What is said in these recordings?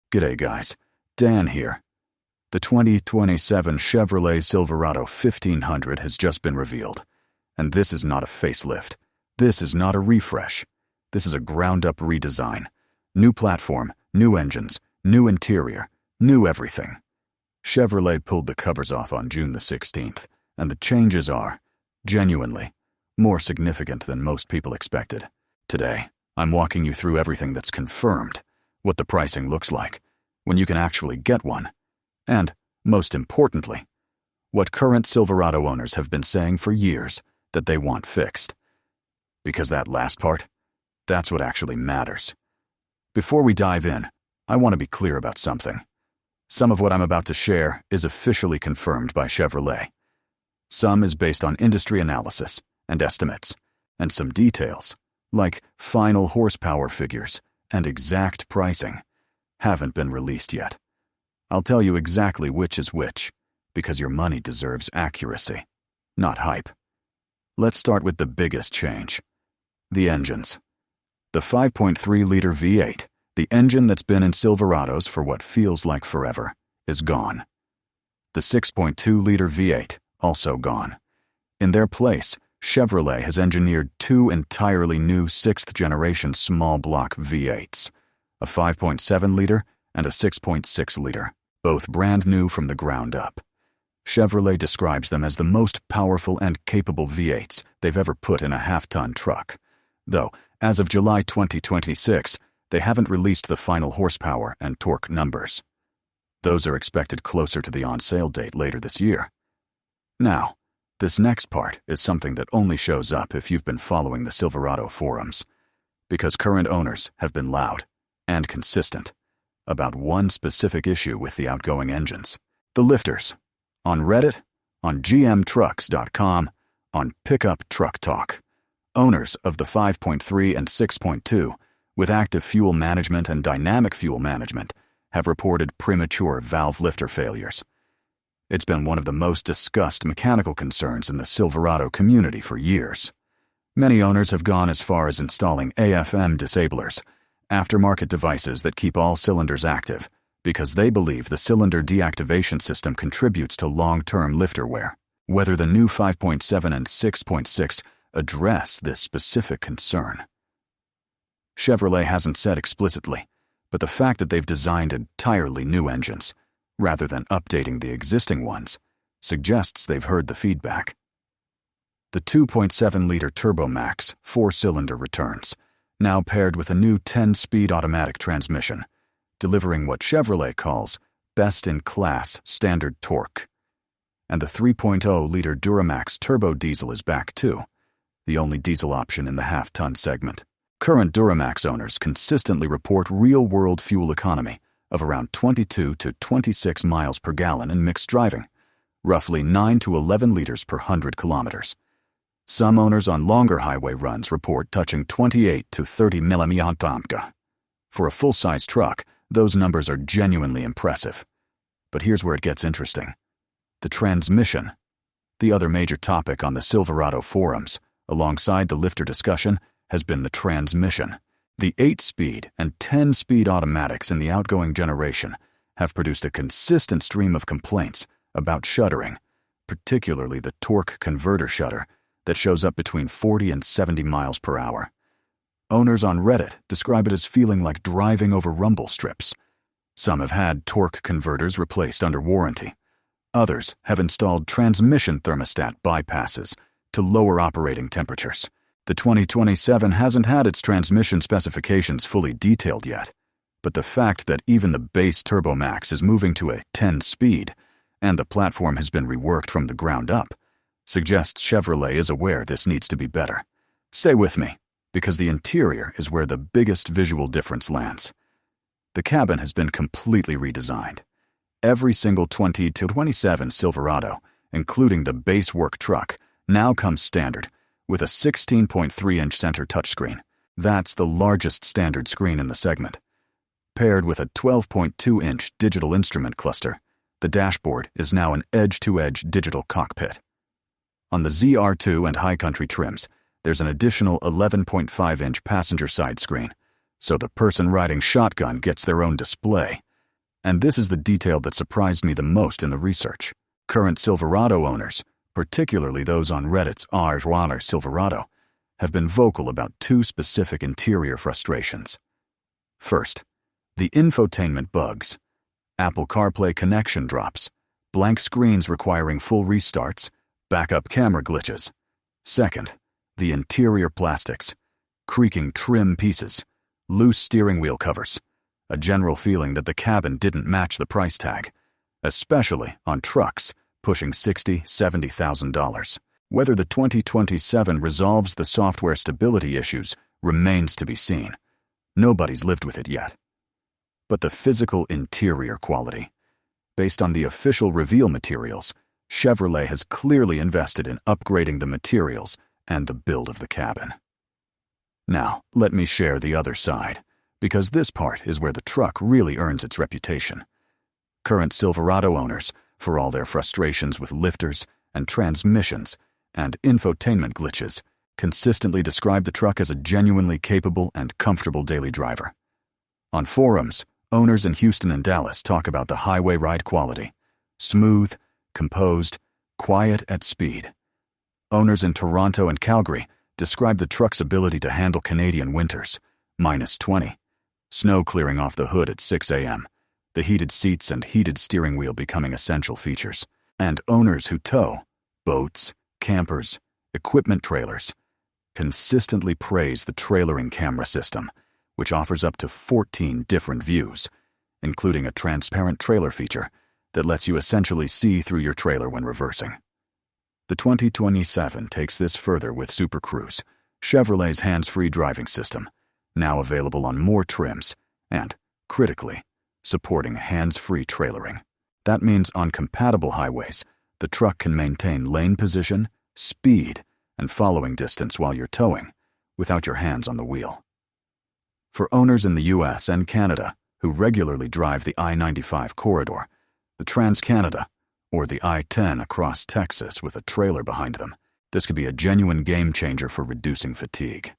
G'day guys, Dan here. The 2027 Chevrolet Silverado 1500 has just been revealed. And this is not a facelift. This is not a refresh. This is a ground-up redesign. New platform, new engines, new interior, new everything. Chevrolet pulled the covers off on June the 16th, and the changes are, genuinely, more significant than most people expected. Today, I'm walking you through everything that's confirmed, what the pricing looks like, when you can actually get one, and, most importantly, what current Silverado owners have been saying for years that they want fixed. Because that last part, that's what actually matters. Before we dive in, I want to be clear about something. Some of what I'm about to share is officially confirmed by Chevrolet. Some is based on industry analysis and estimates, and some details, like final horsepower figures and exact pricing, haven't been released yet. I'll tell you exactly which is which, because your money deserves accuracy, not hype. Let's start with the biggest change. The engines. The 5.3-liter V8, the engine that's been in Silverados for what feels like forever, is gone. The 6.2-liter V8, also gone. In their place, Chevrolet has engineered two entirely new sixth-generation small-block V8s, a 5.7-liter and a 6.6-liter, both brand new from the ground up. Chevrolet describes them as the most powerful and capable V8s they've ever put in a half-ton truck, though, as of July 2026, they haven't released the final horsepower and torque numbers. Those are expected closer to the on-sale date later this year. Now, this next part is something that only shows up if you've been following the Silverado forums, because current owners have been loud and consistent about one specific issue with the outgoing engines. The lifters. On Reddit, on gmtrucks.com, on Pickup Truck Talk. Owners of the 5.3 and 6.2, with active fuel management and dynamic fuel management, have reported premature valve lifter failures. It's been one of the most discussed mechanical concerns in the Silverado community for years. Many owners have gone as far as installing AFM disablers, aftermarket devices that keep all cylinders active, because they believe the cylinder deactivation system contributes to long-term lifter wear. Whether the new 5.7 and 6.6 address this specific concern. Chevrolet hasn't said explicitly, but the fact that they've designed entirely new engines, rather than updating the existing ones, suggests they've heard the feedback. The 2.7-liter TurboMax four-cylinder returns, now paired with a new 10-speed automatic transmission, delivering what Chevrolet calls best-in-class standard torque. And the 3.0-liter Duramax turbo diesel is back too, the only diesel option in the half-ton segment. Current Duramax owners consistently report real-world fuel economy of around 22 to 26 miles per gallon in mixed driving, roughly 9 to 11 liters per 100 kilometers. Some owners on longer highway runs report touching 28 to 30 mm. For a full-size truck, those numbers are genuinely impressive. But here's where it gets interesting. The transmission. The other major topic on the Silverado forums, alongside the lifter discussion, has been the transmission. The 8-speed and 10-speed automatics in the outgoing generation have produced a consistent stream of complaints about shuddering, particularly the torque converter shudder that shows up between 40 and 70 miles per hour. Owners on Reddit describe it as feeling like driving over rumble strips. Some have had torque converters replaced under warranty. Others have installed transmission thermostat bypasses to lower operating temperatures. The 2027 hasn't had its transmission specifications fully detailed yet, but the fact that even the base TurboMax is moving to a 10-speed and the platform has been reworked from the ground up suggests Chevrolet is aware this needs to be better. Stay with me, because the interior is where the biggest visual difference lands. The cabin has been completely redesigned. Every single 20 to 27 Silverado, including the base work truck, now comes standard with a 16.3-inch center touchscreen. That's the largest standard screen in the segment. Paired with a 12.2-inch digital instrument cluster, the dashboard is now an edge-to-edge digital cockpit. On the ZR2 and High Country trims, there's an additional 11.5-inch passenger side screen, so the person riding shotgun gets their own display, And this is the detail that surprised me the most in the research. Current Silverado owners, particularly those on Reddit's r/r Silverado, have been vocal about two specific interior frustrations. First, the infotainment bugs. Apple CarPlay connection drops, blank screens requiring full restarts, backup camera glitches. Second, the interior plastics, creaking trim pieces, loose steering wheel covers, a general feeling that the cabin didn't match the price tag, especially on trucks pushing $60,000, $70,000. Whether the 2027 resolves the software stability issues remains to be seen. Nobody's lived with it yet. But the physical interior quality. Based on the official reveal materials, Chevrolet has clearly invested in upgrading the materials and the build of the cabin. Now, let me share the other side, because this part is where the truck really earns its reputation. Current Silverado owners, for all their frustrations with lifters and transmissions and infotainment glitches, consistently describe the truck as a genuinely capable and comfortable daily driver. On forums, owners in Houston and Dallas talk about the highway ride quality: smooth, composed, quiet at speed. Owners in Toronto and Calgary describe the truck's ability to handle Canadian winters, -20, snow clearing off the hood at 6 a.m., the heated seats and heated steering wheel becoming essential features. And owners who tow boats, campers, equipment trailers consistently praise the trailering camera system, which offers up to 14 different views, including a transparent trailer feature that lets you essentially see through your trailer when reversing. The 2027 takes this further with Super Cruise, Chevrolet's hands-free driving system, now available on more trims, and, critically, supporting hands-free trailering. That means on compatible highways, the truck can maintain lane position, speed, and following distance while you're towing, without your hands on the wheel. For owners in the US and Canada who regularly drive the I-95 corridor, the Trans-Canada, or the I-10 across Texas with a trailer behind them, this could be a genuine game-changer for reducing fatigue.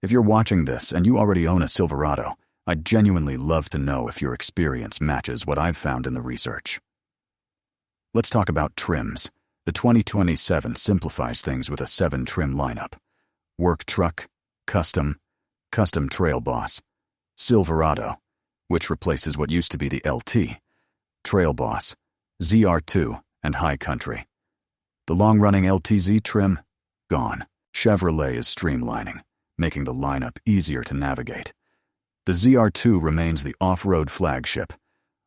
If you're watching this and you already own a Silverado, I'd genuinely love to know if your experience matches what I've found in the research. Let's talk about trims. The 2027 simplifies things with a 7-trim lineup: Work Truck, Custom Trail Boss, Silverado, which replaces what used to be the LT, Trail Boss, ZR2, and High Country. The long-running LTZ trim? Gone. Chevrolet is streamlining, making the lineup easier to navigate. The ZR2 remains the off-road flagship.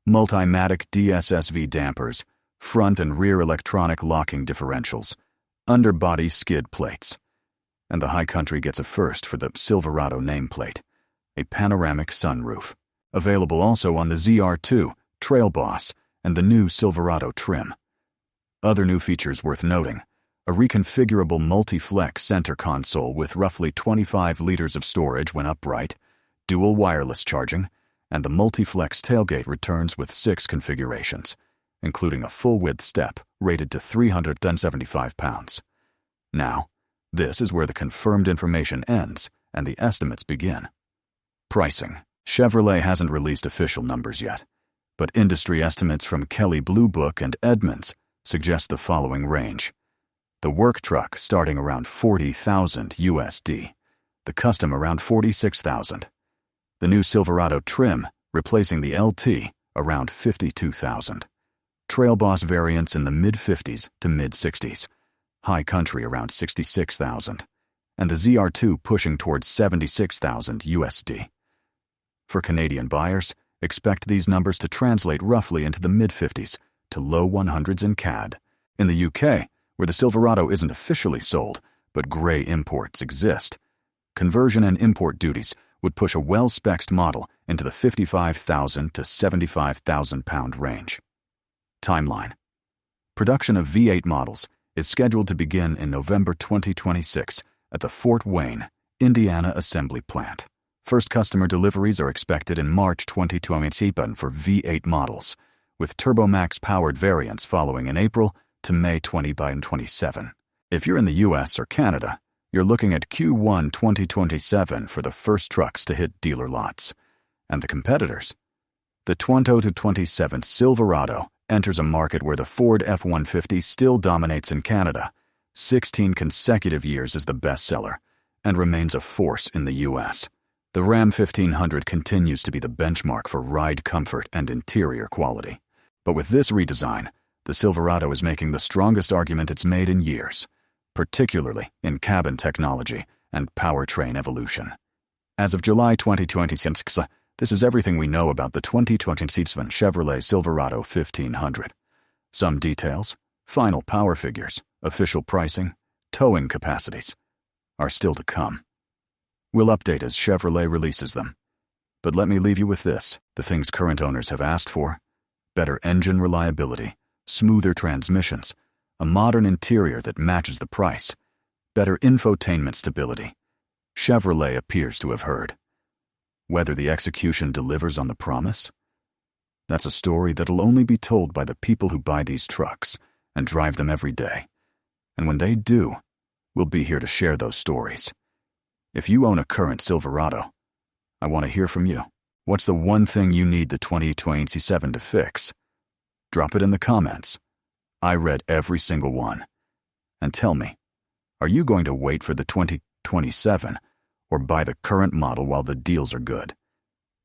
Multimatic DSSV dampers, front and rear electronic locking differentials, underbody skid plates. And the High Country gets a first for the Silverado nameplate, a panoramic sunroof. Available also on the ZR2, Trail Boss, and the new Silverado trim. Other new features worth noting: a reconfigurable multi-flex center console with roughly 25 liters of storage when upright, dual wireless charging, and the multi-flex tailgate returns with 6 configurations, including a full-width step rated to 375 pounds. Now, this is where the confirmed information ends and the estimates begin. Pricing. Chevrolet hasn't released official numbers yet, but industry estimates from Kelley Blue Book and Edmunds suggest the following range: the work truck starting around $40,000 USD, the custom around $46,000, the new Silverado trim replacing the LT around $52,000, Trail Boss variants in the mid-50s to mid-60s, High Country around $66,000, and the ZR2 pushing towards $76,000 USD. For Canadian buyers, expect these numbers to translate roughly into the mid-50s to low 100s in CAD. In the UK, where the Silverado isn't officially sold, but grey imports exist, conversion and import duties would push a well-spec'd model into the £55,000 to £75,000 range. Timeline. Production of V8 models is scheduled to begin in November 2026 at the Fort Wayne, Indiana assembly plant. First customer deliveries are expected in March 2027 for V8 models, with TurboMax-powered variants following in April to May 2027. If you're in the US or Canada, you're looking at Q1 2027 for the first trucks to hit dealer lots. And the competitors? The 2027 Silverado enters a market where the Ford F-150 still dominates in Canada, 16 consecutive years as the bestseller, and remains a force in the U.S. The Ram 1500 continues to be the benchmark for ride comfort and interior quality. But with this redesign, the Silverado is making the strongest argument it's made in years, particularly in cabin technology and powertrain evolution. As of July 2026, this is everything we know about the 2027 Chevrolet Silverado 1500. Some details, final power figures, official pricing, towing capacities are still to come. We'll update as Chevrolet releases them. But let me leave you with this: the things current owners have asked for: better engine reliability, smoother transmissions, a modern interior that matches the price, better infotainment stability. Chevrolet appears to have heard. Whether the execution delivers on the promise? That's a story that'll only be told by the people who buy these trucks and drive them every day. And when they do, we'll be here to share those stories. If you own a current Silverado, I want to hear from you. What's the one thing you need the 2027 to fix? Drop it in the comments. I read every single one. And tell me, are you going to wait for the 2027 or buy the current model while the deals are good?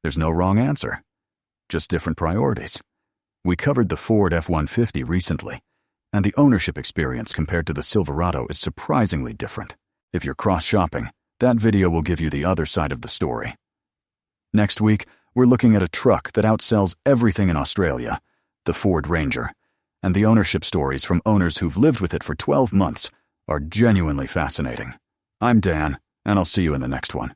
There's no wrong answer, just different priorities. We covered the Ford F-150 recently, and the ownership experience compared to the Silverado is surprisingly different. If you're cross-shopping, that video will give you the other side of the story. Next week, we're looking at a truck that outsells everything in Australia, the Ford Ranger, and the ownership stories from owners who've lived with it for 12 months are genuinely fascinating. I'm Dan, and I'll see you in the next one.